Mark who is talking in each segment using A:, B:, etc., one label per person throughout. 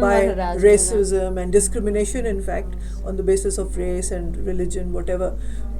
A: by racism and discrimination in fact on the basis of race and religion whatever.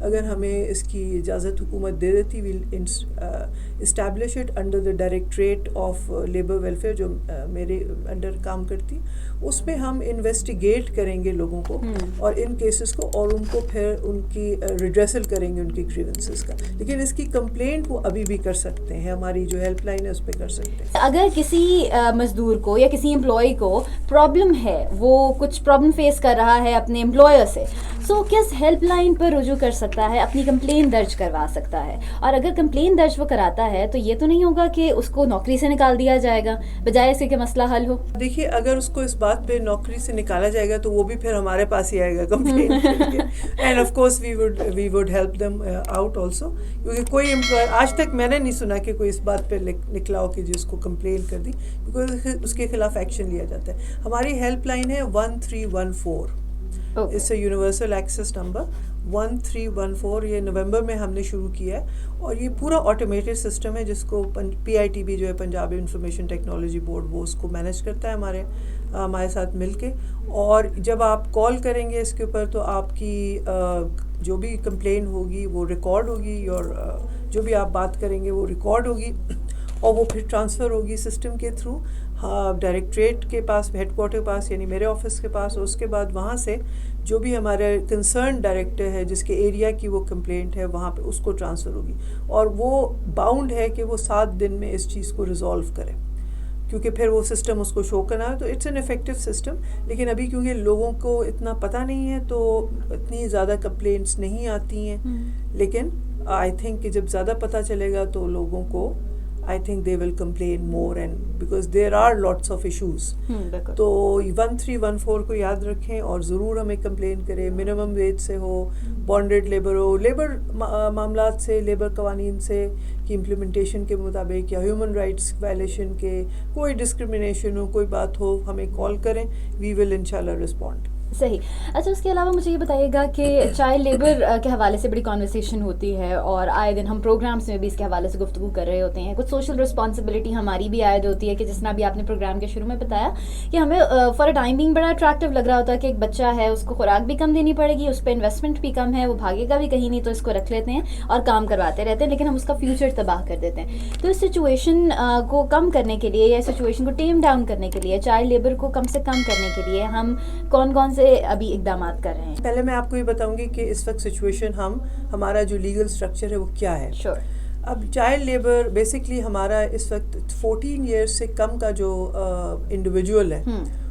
A: اگر ہمیں اس کی اجازت حکومت دے دیتی we'll establish it under the directorate of labour welfare جو میرے انڈر کام کرتی. اس میں ہم انویسٹیگیٹ کریں گے لوگوں کو اور ان کیسز کو, اور ان کو پھر ان کی ریڈریسل کریں گے ان کی گریونسز کا. لیکن اس کی کمپلینٹ وہ ابھی بھی کر سکتے ہیں, ہماری جو ہیلپ لائن ہے اس پہ کر سکتے ہیں.
B: اگر کسی مزدور کو یا کسی امپلائی کو پرابلم ہے, وہ کچھ پرابلم فیس کر رہا ہے اپنے امپلائر سے, سو کس ہیلپ لائن پر رجوع کر سکتا ہے, اپنی کمپلین درج کروا سکتا ہے؟ اور اگر کمپلین درج وہ کراتا ہے تو یہ تو نہیں ہوگا کہ اس کو نوکری سے نکال دیا جائے گا بجائے اس کے کہ مسئلہ حل ہو؟
A: دیکھیے, اگر اس کو اس بات پہ نوکری سے نکالا جائے گا تو وہ بھی پھر ہمارے پاس ہی آئے گا کمپلین کے لیے, and of course we would help them out also. کیونکہ کوئی امپلائر آج تک میں نے نہیں سنا کہ کوئی اس بات پہ نکلا ہو کہ جس کو کمپلین کر دی, بیکاز اس کے خلاف ایکشن لیا جاتا ہے. ہماری ہیلپ لائن ہے 1314. اس سے یونیورسل ایکسیس نمبر 1314. یہ نومبر میں ہم نے شروع کیا ہے, اور یہ پورا آٹومیٹڈ سسٹم ہے جس کو PITB جو ہے پنجاب انفارمیشن ٹیکنالوجی بورڈ, وہ اس کو مینیج کرتا ہے ہمارے ساتھ مل کے. اور جب آپ کال کریں گے اس کے اوپر تو آپ کی جو بھی کمپلین ہوگی وہ ریکارڈ ہوگی, اور جو بھی آپ بات کریں گے وہ ریکارڈ ہوگی, اور وہ پھر ٹرانسفر ہوگی سسٹم کے تھرو ڈائریکٹریٹ کے پاس, ہیڈ کوارٹر کے پاس, یعنی میرے آفس کے پاس. اور اس کے بعد وہاں سے جو بھی ہمارے کنسرن ڈائریکٹر ہے جس کے ایریا کی وہ کمپلینٹ ہے وہاں پہ اس کو ٹرانسفر ہوگی, اور وہ باؤنڈ ہے کہ وہ 7 دن میں اس چیز کو ریزالو کرے, کیونکہ پھر وہ سسٹم اس کو شو کرنا ہے. تو اٹس این افیکٹو سسٹم. لیکن ابھی کیونکہ لوگوں کو اتنا پتہ نہیں ہے تو اتنی زیادہ کمپلینٹس نہیں آتی ہیں. لیکن آئی تھنک کہ جب زیادہ پتہ چلے گا تو لوگوں کو I think they will complain more, and because there are lots of issues. تو 1314 کو یاد رکھیں اور ضرور ہمیں کمپلین کریں. منیمم ویج سے ہو, بانڈیڈ لیبر ہو, لیبر معاملات سے, لیبر قوانین سے کی امپلیمنٹیشن کے مطابق, یا ہیومن رائٹس وائلیشن کے, کوئی ڈسکرمنیشن ہو, کوئی بات ہو, ہمیں کال کریں. وی ول انشاءاللہ رسپونڈ.
B: صحیح. اچھا, اس کے علاوہ مجھے یہ بتائیے گا کہ چائلڈ لیبر کے حوالے سے بڑی کانورسیشن ہوتی ہے, اور آئے دن ہم پروگرامس میں بھی اس کے حوالے سے گفتگو کر رہے ہوتے ہیں. کچھ سوشل رسپانسبلٹی ہماری بھی عائد ہوتی ہے کہ جس طرح بھی آپ نے پروگرام کے شروع میں بتایا کہ ہمیں فار اے ٹائم بینگ بڑا اٹریکٹیو لگ رہا ہوتا ہے کہ ایک بچہ ہے, اس کو خوراک بھی کم دینی پڑے گی, اس پہ انویسٹمنٹ بھی کم ہے, وہ بھاگے گا بھی کہیں نہیں, تو اس کو رکھ لیتے ہیں اور کام کرواتے رہتے ہیں, لیکن ہم اس کا فیوچر تباہ کر دیتے ہیں. تو اس سچویشن کو کم کرنے کے لیے, یا سچویشن کو ٹیم ڈاؤن کرنے کے لیے, چائلڈ لیبر کو کم سے کم کرنے کے لیے ہم کون سے ابھی اقدامات کر رہے ہیں؟
A: پہلے میں آپ کو یہ بتاؤں گی کہ اس وقت سچویشن ہمارا جو لیگل اسٹرکچر ہے وہ کیا ہے.
B: Sure.
A: اب چائلڈ لیبر بیسکلی ہمارا اس وقت 14 ایئرس سے کم کا جو انڈیویجول ہے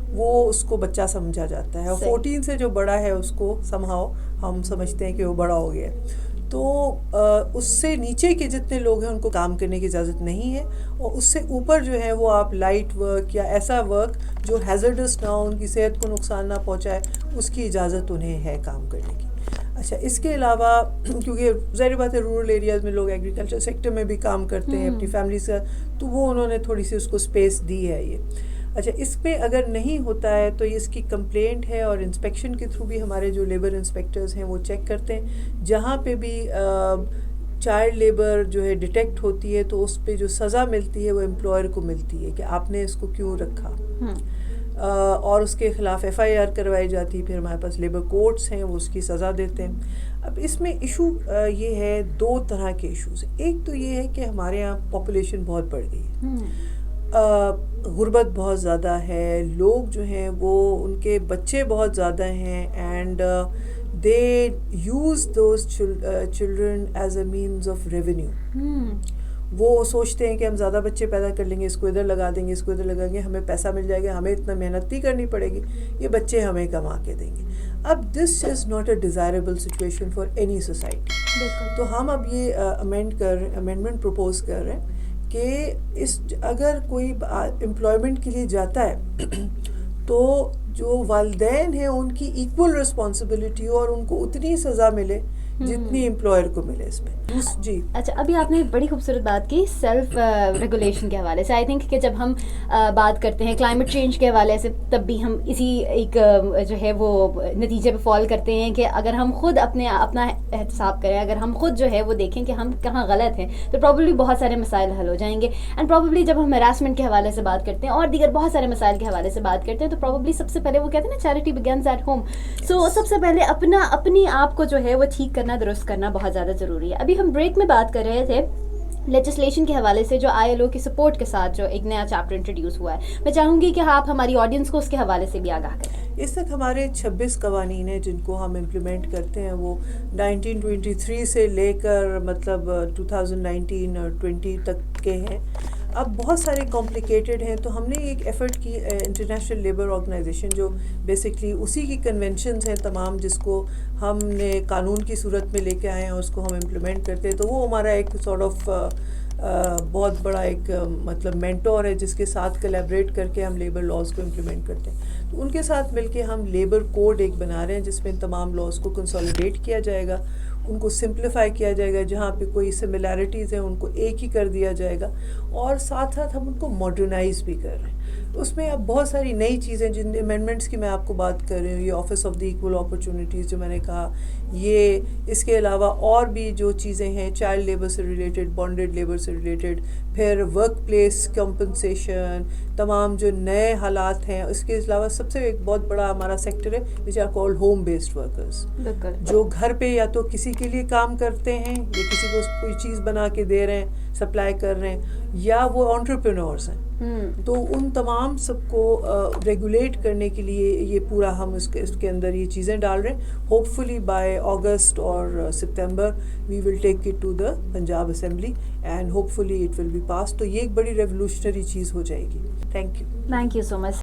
A: وہ اس کو بچہ سمجھا جاتا ہے, اور 14 سے جو بڑا ہے اس کو somehow ہم سمجھتے ہیں کہ وہ بڑا ہو گیا ہے. تو اس سے نیچے کے جتنے لوگ ہیں ان کو کام کرنے کی اجازت نہیں ہے, اور اس سے اوپر جو ہے وہ آپ لائٹ ورک یا ایسا ورک جو ہیزرڈس نہ ہو, ان کی صحت کو نقصان نہ پہنچائے, اس کی اجازت انہیں ہے کام کرنے کی. اچھا, اس کے علاوہ کیونکہ ظاہر بات ہے رورل ایریاز میں لوگ ایگریکلچر سیکٹر میں بھی کام کرتے ہیں اپنی فیملی سے, تو وہ انہوں نے تھوڑی سی اس کو اسپیس دی ہے یہ. اچھا, اس میں اگر نہیں ہوتا ہے تو اس کی کمپلینٹ ہے, اور انسپیکشن کے تھرو بھی ہمارے جو لیبر انسپیکٹرز ہیں وہ چیک کرتے ہیں. جہاں پہ بھی چائلڈ لیبر جو ہے ڈیٹیکٹ ہوتی ہے تو اس پہ جو سزا ملتی ہے وہ امپلائر کو ملتی ہے کہ آپ نے اس کو کیوں رکھا, اور اس کے خلاف FIR کروائی جاتی ہے. پھر ہمارے پاس لیبر کورٹس ہیں, وہ اس کی سزا دیتے ہیں. اب اس میں ایشو یہ ہے, 2 طرح کے ایشوز ہیں. ایک تو یہ ہے کہ ہمارے یہاں پاپولیشن بہت بڑھ گئی ہے, غربت بہت زیادہ ہے, لوگ جو ہیں وہ ان کے بچے بہت زیادہ ہیں, and they use those children as a means of revenue. وہ سوچتے ہیں کہ ہم زیادہ بچے پیدا کر لیں گے, اس کو ادھر لگا دیں گے, اس کو ادھر لگائیں گے, ہمیں پیسہ مل جائے گا, ہمیں اتنا محنت نہیں کرنی پڑے گی, یہ بچے ہمیں کما کے دیں گے. اب this is not a desirable situation for any society. تو ہم اب یہ امینڈمنٹ پروپوز کر رہے ہیں کہ اگر کوئی امپلائمنٹ کے لیے جاتا ہے تو جو والدین ہیں ان کی ایکول رسپانسبلٹی ہو, اور ان کو اتنی سزا ملے جتنی امپلائر کو ملے اس میں. جی
B: اچھا، ابھی آپ نے بڑی خوبصورت بات کی سیلف ریگولیشن کے حوالے سے. آئی تھنک کہ جب ہم بات کرتے ہیں کلائمیٹ چینج کے حوالے سے تب بھی ہم اسی ایک جو ہے وہ نتیجے پہ فال کرتے ہیں کہ اگر ہم خود اپنا احتساب کریں، اگر ہم خود جو ہے وہ دیکھیں کہ ہم کہاں غلط ہیں، تو پرابیبلی بہت سارے مسائل حل ہو جائیں گے. اینڈ پرابیبلی جب ہم ہراسمنٹ کے حوالے سے بات کرتے ہیں اور دیگر بہت سارے مسائل کے حوالے سے بات کرتے ہیں، تو پرابیبلی سب سے پہلے وہ کہتے ہیں نا چیریٹی بگنز ایٹ ہوم. سو سب سے پہلے اپنی آپ کو جو ہے وہ ٹھیک کرنا، درست کرنا بہت زیادہ ضروری ہے. ابھی ہم بریک میں بات کر رہے تھے لیجسلیشن کے حوالے سے جو ILO کی سپورٹ کے ساتھ جو ایک نیا چیپٹر انٹروڈیوس ہوا ہے. میں چاہوں گی کہ آپ ہماری آڈینس کو اس کے حوالے سے بھی آگاہ کریں.
A: اس تک ہمارے 26 قوانین ہیں جن کو ہم امپلیمنٹ کرتے ہیں. وہ 1923 سے لے کر مطلب 2019 اور 20 تک کے ہیں. اب بہت سارے کمپلیکیٹڈ ہیں، تو ہم نے ایک ایفرٹ کی انٹرنیشنل لیبر آرگنائزیشن جو بیسکلی اسی کی کنونشنز ہیں تمام، جس کو ہم نے قانون کی صورت میں لے کے آئے ہیں اور اس کو ہم امپلیمنٹ کرتے ہیں. تو وہ ہمارا ایک سارٹ آف بہت بڑا ایک مطلب مینٹور ہے جس کے ساتھ کلیبریٹ کر کے ہم لیبر لاز کو امپلیمنٹ کرتے ہیں. تو ان کے ساتھ مل کے ہم لیبر کوڈ ایک بنا رہے ہیں جس میں تمام لاز کو کنسالیڈیٹ کیا جائے گا، ان کو سمپلیفائی کیا جائے گا، جہاں پہ کوئی سملیرٹیز ہیں ان کو ایک ہی کر دیا جائے گا، اور ساتھ ساتھ ہم ان کو ماڈرنائز بھی کر رہے ہیں. اس میں اب بہت ساری نئی چیزیں جن امینڈمنٹس کی میں آپ کو بات کر رہی ہوں، یہ office of the equal opportunities جو میں نے کہا، یہ اس کے علاوہ اور بھی جو چیزیں ہیں چائلڈ لیبر سے ریلیٹڈ، بانڈیڈ لیبر سے ریلیٹڈ، پھر ورک پلیس کمپنسیشن، تمام جو نئے حالات ہیں. اس کے علاوہ سب سے ایک بہت بڑا ہمارا سیکٹر ہے which are called home based workers, جو گھر پہ یا تو کسی کے لیے کام کرتے ہیں یا کسی کو کوئی چیز بنا کے دے رہے ہیں، سپلائی کر رہے ہیں، یا وہ انٹرپرینورز ہیں. تو ان تمام سب کو ریگولیٹ کرنے کے لیے یہ پورا ہم اس کے اندر یہ چیزیں ڈال رہے ہیں. ہوپ فلی بائی اگست اور September we will take it to the Punjab assembly and hopefully it will be pass. تو یہ ایک بڑی ریولیوشنری چیز ہو جائے گی. Thank you.
B: Thank you so much.